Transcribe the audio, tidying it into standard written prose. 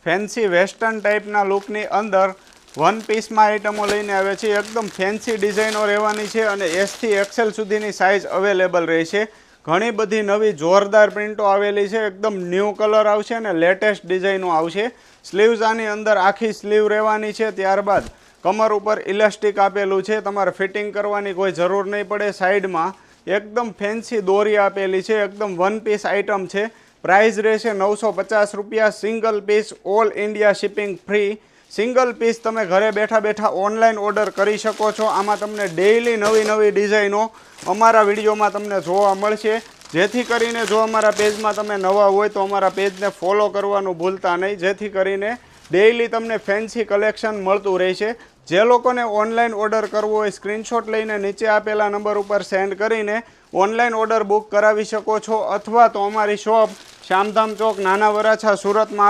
Fancy western ટાઈપના લુકની અંદર one પીસમાં આઇટમો લઈને આવે છે। એકદમ ફેન્સી ડિઝાઇનો રહેવાની છે અને S થી XL સુધીની સાઇઝ અવેલેબલ રહે છે। ઘણી બધી નવી જોરદાર પ્રિન્ટો આવેલી છે। એકદમ ન્યૂ કલર આવશે અને લેટેસ્ટ ડિઝાઇનો આવશે। સ્લીવ્સ આની અંદર આખી સ્લીવ રહેવાની છે। ત્યારબાદ કમર ઉપર ઇલાસ્ટિક આપેલું છે, તમારે ફિટિંગ કરવાની કોઈ જરૂર નહીં પડે। સાઈડમાં એકદમ ફેન્સી દોરી આપેલી છે, એકદમ વન પીસ આઇટમ છે। પ્રાઇસ રહેશે 950 રૂપિયા। Single piece, all India shipping free. Single piece તમે ઘરે બેઠા બેઠા ઓનલાઈન ઓર્ડર કરી શકો છો। આમાં તમને ડેઇલી નવી નવી ડિઝાઇનો અમારા વિડીયોમાં તમને જોવા મળશે। જેથી કરીને જો અમારા પેજમાં તમે નવા હોય તો અમારા પેજને ફોલો કરવાનું ભૂલતા નહીં, જેથી કરીને ડેઇલી તમને ફેન્સી કલેક્શન મળતું રહેશે। જે લોકોને ઓનલાઈન ઓર્ડર કરવો હોય સ્ક્રીનશોટ લઈને નીચે આપેલા નંબર ઉપર સેન્ડ કરીને ઓનલાઈન ઓર્ડર બુક કરાવી શકો છો, અથવા તો અમારી શોપ શામધામ ચોક, નાના વરાછા, સુરતમાં